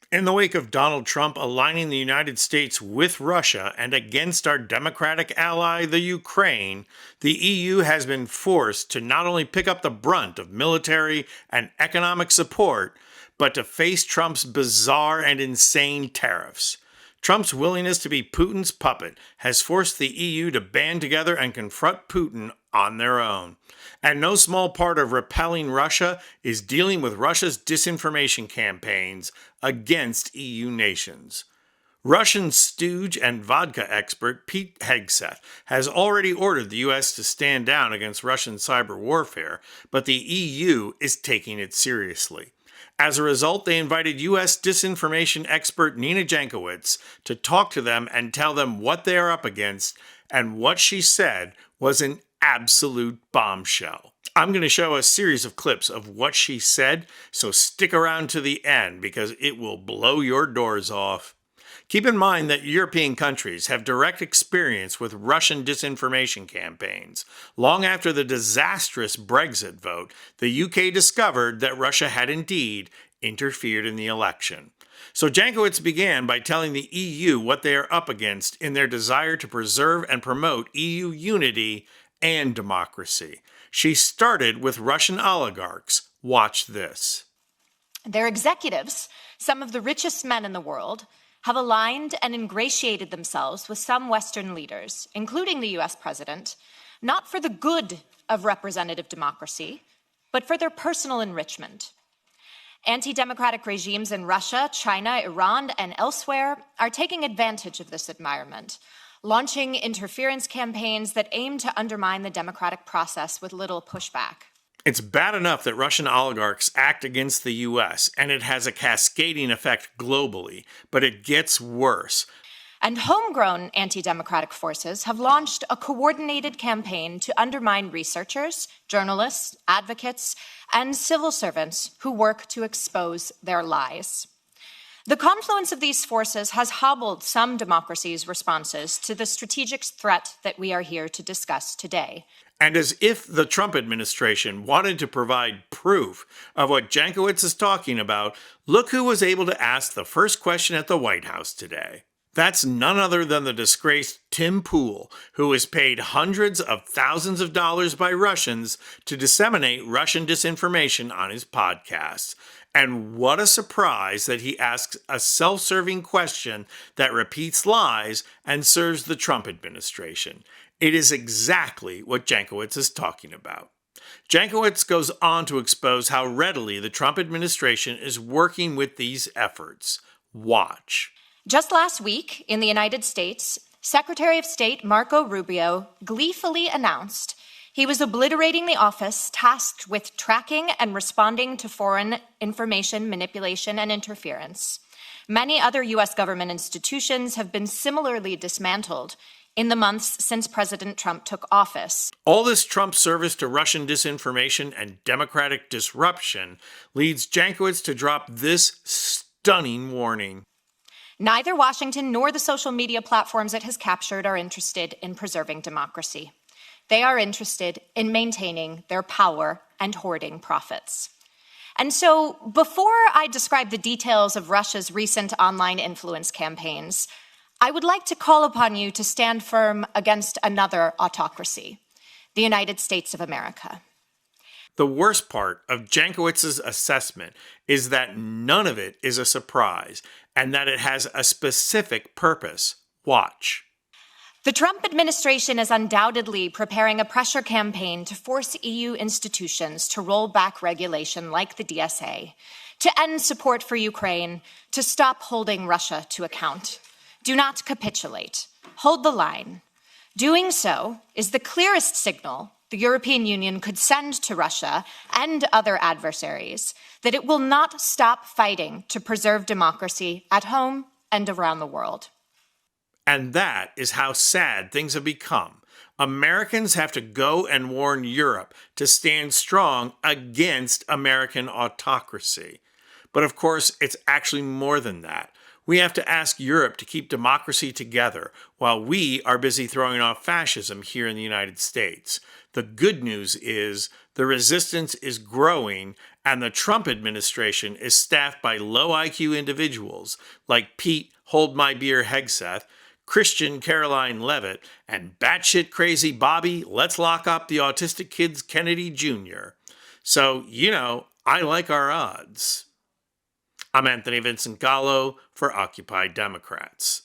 In the wake of Donald Trump aligning the United States with Russia and against our democratic ally, the Ukraine, the EU has been forced to not only pick up the brunt of military and economic support, but to face Trump's bizarre and insane tariffs. Trump's willingness to be Putin's puppet has forced the EU to band together and confront Putin on their own. And no small part of repelling Russia is dealing with Russia's disinformation campaigns against EU nations. Russian stooge and vodka expert Pete Hegseth has already ordered the US to stand down against Russian cyber warfare, but the EU is taking it seriously. As a result, they invited U.S. disinformation expert Nina Jankowicz to talk to them and tell them what they are up against, and what she said was an absolute bombshell. I'm going to show a series of clips of what she said, so stick around to the end because it will blow your doors off. Keep in mind that European countries have direct experience with Russian disinformation campaigns. Long after the disastrous Brexit vote, the UK discovered that Russia had indeed interfered in the election. So Jankowicz began by telling the EU what they are up against in their desire to preserve and promote EU unity and democracy. She started with Russian oligarchs. Watch this. Their executives, some of the richest men in the world, have aligned and ingratiated themselves with some Western leaders, including the US president, not for the good of representative democracy, but for their personal enrichment. Anti-democratic regimes in Russia, China, Iran, and elsewhere are taking advantage of this environment, launching interference campaigns that aim to undermine the democratic process with little pushback. It's bad enough that Russian oligarchs act against the US, and it has a cascading effect globally, but it gets worse. And homegrown anti-democratic forces have launched a coordinated campaign to undermine researchers, journalists, advocates, and civil servants who work to expose their lies. The confluence of these forces has hobbled some democracies' responses to the strategic threat that we are here to discuss today. And as if the Trump administration wanted to provide proof of what Jankowicz is talking about, look who was able to ask the first question at the White House today. That's none other than the disgraced Tim Pool, who was paid hundreds of thousands of dollars by Russians to disseminate Russian disinformation on his podcasts. And what a surprise that he asks a self-serving question that repeats lies and serves the Trump administration. It is exactly what Jankowicz is talking about. Jankowicz goes on to expose how readily the Trump administration is working with these efforts. Watch. Just last week, in the United States, Secretary of State Marco Rubio gleefully announced he was obliterating the office tasked with tracking and responding to foreign information manipulation and interference. Many other U.S. government institutions have been similarly dismantled in the months since President Trump took office. All this Trump service to Russian disinformation and democratic disruption leads Jankowicz to drop this stunning warning. Neither Washington nor the social media platforms it has captured are interested in preserving democracy. They are interested in maintaining their power and hoarding profits. And so, before I describe the details of Russia's recent online influence campaigns, I would like to call upon you to stand firm against another autocracy, the United States of America. The worst part of Jankowicz's assessment is that none of it is a surprise and that it has a specific purpose. Watch. The Trump administration is undoubtedly preparing a pressure campaign to force EU institutions to roll back regulation like the DSA, to end support for Ukraine, to stop holding Russia to account. Do not capitulate. Hold the line. Doing so is the clearest signal the European Union could send to Russia and other adversaries that it will not stop fighting to preserve democracy at home and around the world. And that is how sad things have become. Americans have to go and warn Europe to stand strong against American autocracy. But of course, it's actually more than that. We have to ask Europe to keep democracy together while we are busy throwing off fascism here in the United States. The good news is the resistance is growing And the Trump administration is staffed by low IQ individuals like Pete Hold My Beer Hegseth, Christian Caroline Levitt, and batshit crazy Bobby Let's Lock Up the Autistic Kids Kennedy Jr. So, I like our odds. I'm Anthony Vincent Gallo for Occupy Democrats.